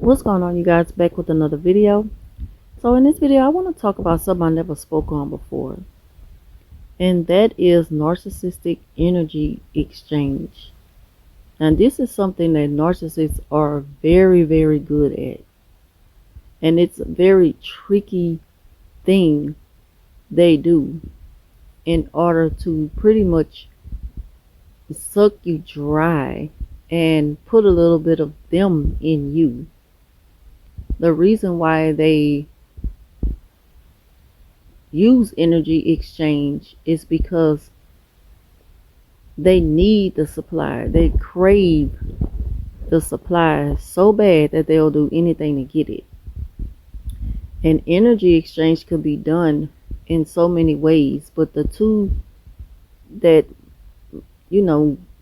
What's going on, you guys? Back with another video. So in this video I want to talk about something I never spoke on before, and that is narcissistic energy exchange. And this is something that narcissists are very good at, and it's a very tricky thing they do in order to pretty much suck you dry and put a little bit of them in you. The reason why they use energy exchange is because they need the supply. They crave the supply so bad that they'll do anything to get it. And energy exchange could be done in so many ways, but the two that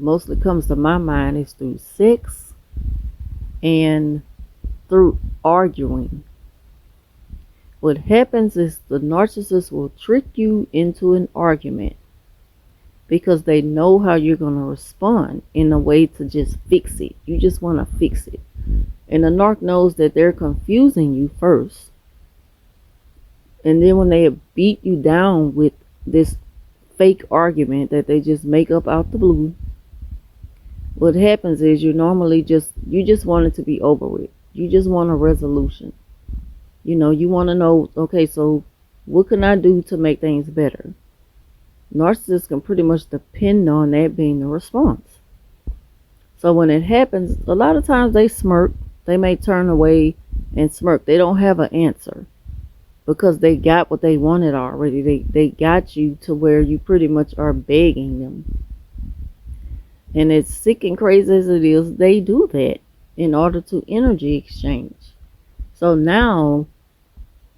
mostly comes to my mind is through sex and through arguing. What happens is the narcissist will trick you into an argument because they know how you're going to respond in a way to just fix it. You just want to fix it. And the narc knows that they're confusing you first. And then when they beat you down with this fake argument that they just make up out the blue, what happens is you just want it to be over with. You just want a resolution. You want to know, okay, so what can I do to make things better? Narcissists can pretty much depend on that being the response. So when it happens, a lot of times they smirk. They may turn away and smirk. They don't have an answer because they got what they wanted already. They got you to where you pretty much are begging them. And as sick and crazy as it is, they do that in order to energy exchange. So now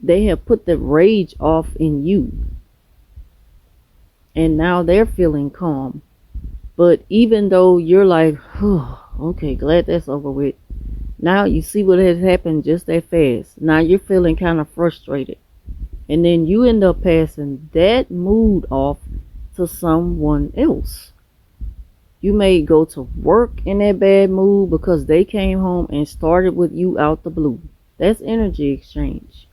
they have put the rage off in you. And now they're feeling calm. But even though you're like, oh, okay, glad that's over with. Now you see what has happened just that fast. Now you're feeling kind of frustrated. And then you end up passing that mood off to someone else. You may go to work in that bad mood because they came home and started with you out the blue. That's energy exchange.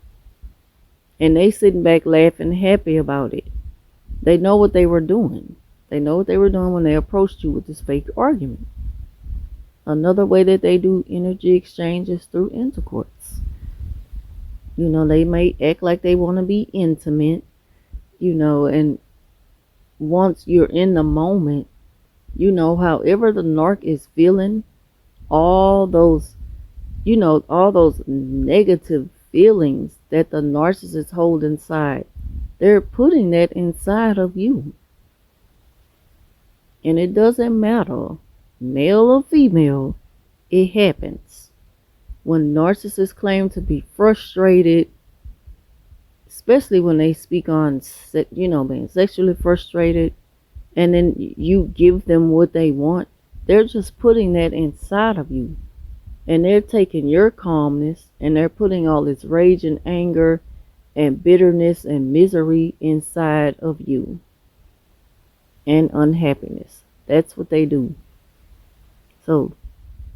And they sitting back laughing happy about it. They know what they were doing. They know what they were doing when they approached you with this fake argument. Another way that they do energy exchange is through intercourse. They may act like they want to be intimate, and once you're in the moment, however the narc is feeling, all those negative feelings that the narcissist hold inside, they're putting that inside of you. And it doesn't matter, male or female, it happens. When narcissists claim to be frustrated, especially when they speak on, being sexually frustrated, and then you give them what they want, they're just putting that inside of you. And they're taking your calmness and they're putting all this rage and anger and bitterness and misery inside of you. And unhappiness. That's what they do. So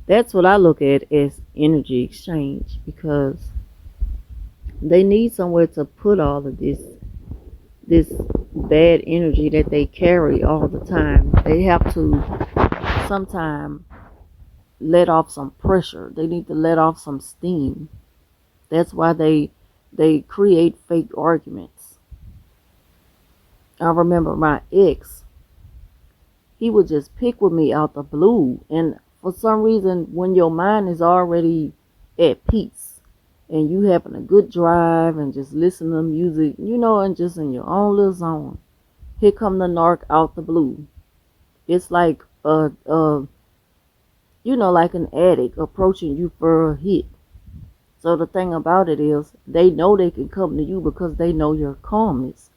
that's what I look at as energy exchange, because they need somewhere to put all of this bad energy that they carry all the time. They have to sometime let off some pressure. They need to let off some steam. That's why they create fake arguments. I remember my ex, he would just pick with me out the blue, and for some reason, when your mind is already at peace and you having a good drive and just listen to music, and just in your own little zone, here come the narc out the blue. It's like like an addict approaching you for a hit. So the thing about it is, they know they can come to you because they know your calmness.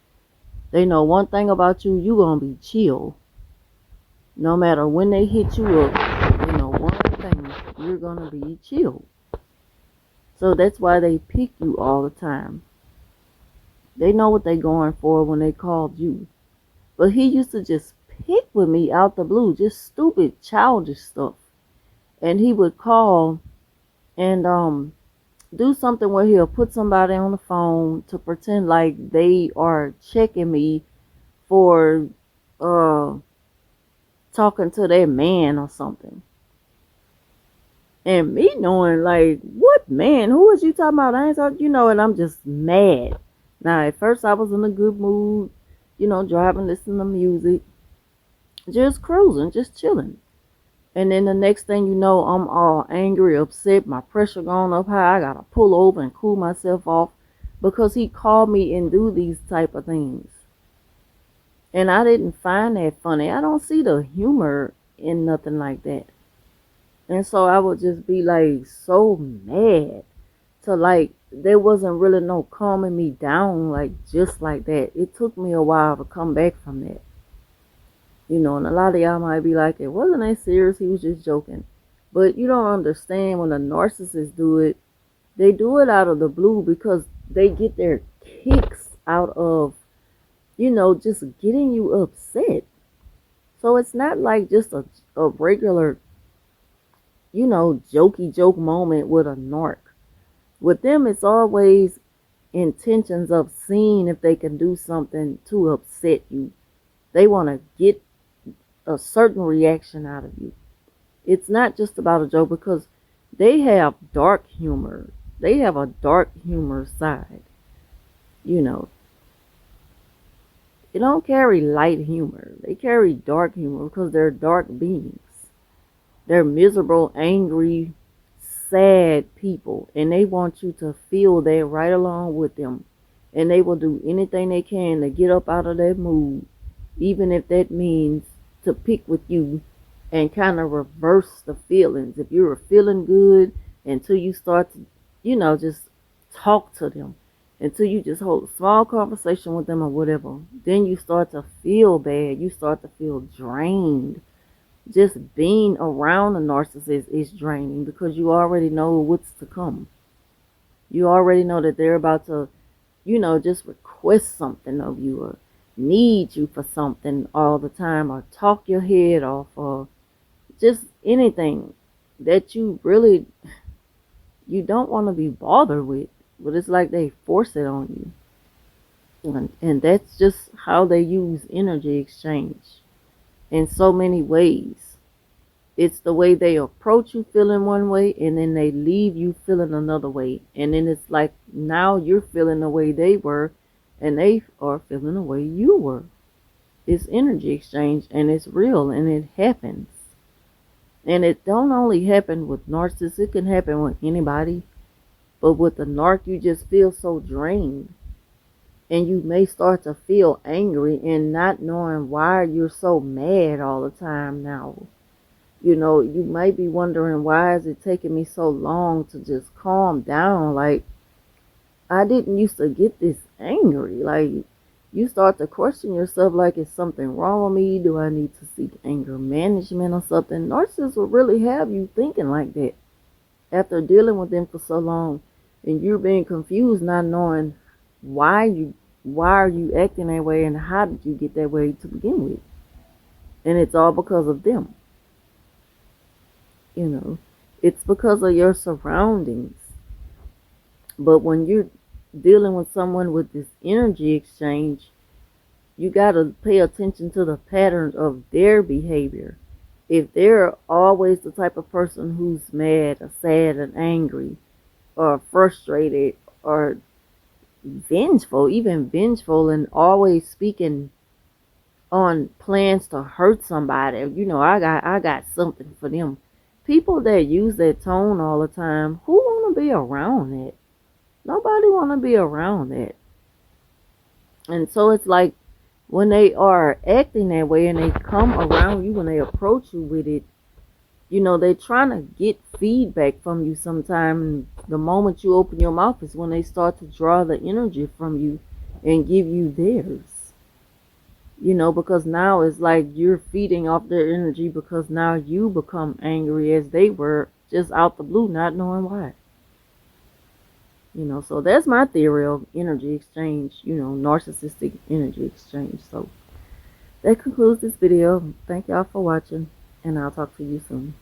They know one thing about you, you're going to be chill. No matter when they hit you up, one thing, you're going to be chill. So that's why they pick you all the time. They know what they're going for when they called you. But he used to just pick with me out the blue, just stupid, childish stuff. And he would call and do something where he'll put somebody on the phone to pretend like they are checking me for uh talking to their man or something. And me knowing, like, what man? Who was you talking about? I ain't talking, and I'm just mad. Now, at first, I was in a good mood, driving, listening to music, just cruising, just chilling. And then the next thing you know, I'm all angry, upset, my pressure going up high. I gotta pull over and cool myself off because he called me and do these type of things. And I didn't find that funny. I don't see the humor in nothing like that. And so I would just be like so mad to like there wasn't really no calming me down like just like that. It took me a while to come back from that. And a lot of y'all might be like, it wasn't that serious, he was just joking. But you don't understand when a narcissist do it, they do it out of the blue because they get their kicks out of, just getting you upset. So it's not like just a regular, jokey joke moment with a narc. With them, it's always intentions of seeing if they can do something to upset you. They want to get a certain reaction out of you. It's not just about a joke because they have dark humor. They have a dark humor side. You know, they don't carry light humor. They carry dark humor because they're dark beings. They're miserable, angry, sad people, and they want you to feel that right along with them. And they will do anything they can to get up out of that mood, even if that means to pick with you and kind of reverse the feelings. If you were feeling good until you start to, just talk to them, until you just hold a small conversation with them or whatever, then you start to feel bad. You start to feel drained. Just being around a narcissist is draining because you already know what's to come. You already know that they're about to, just request something of you or need you for something all the time or talk your head off or just anything that you don't want to be bothered with. But it's like they force it on you. And that's just how they use energy exchange in so many ways. It's the way they approach you feeling one way and then they leave you feeling another way. And then it's like now you're feeling the way they were and they are feeling the way you were. It's energy exchange and it's real and it happens. And it don't only happen with narcissists, it can happen with anybody. But with the narc, you just feel so drained. And you may start to feel angry and not knowing why you're so mad all the time now. You might be wondering, why is it taking me so long to just calm down? Like, I didn't used to get this angry. Like, you start to question yourself, like, is something wrong with me? Do I need to seek anger management or something? Narcissists will really have you thinking like that after dealing with them for so long, and you're being confused, not knowing why are you acting that way and how did you get that way to begin with. And it's all because of them. It's because of your surroundings. But when you're dealing with someone with this energy exchange, you got to pay attention to the patterns of their behavior. If they're always the type of person who's mad or sad and angry or frustrated or even vengeful and always speaking on plans to hurt somebody, I got something for them. People that use that tone all the time, who want to be around that? Nobody want to be around that. And so it's like when they are acting that way and they come around you, when they approach you with it, they're trying to get feedback from you sometime. And the moment you open your mouth is when they start to draw the energy from you and give you theirs. Because now it's like you're feeding off their energy because now you become angry as they were just out the blue, not knowing why. So that's my theory of energy exchange, narcissistic energy exchange. So that concludes this video. Thank y'all for watching, and I'll talk to you soon.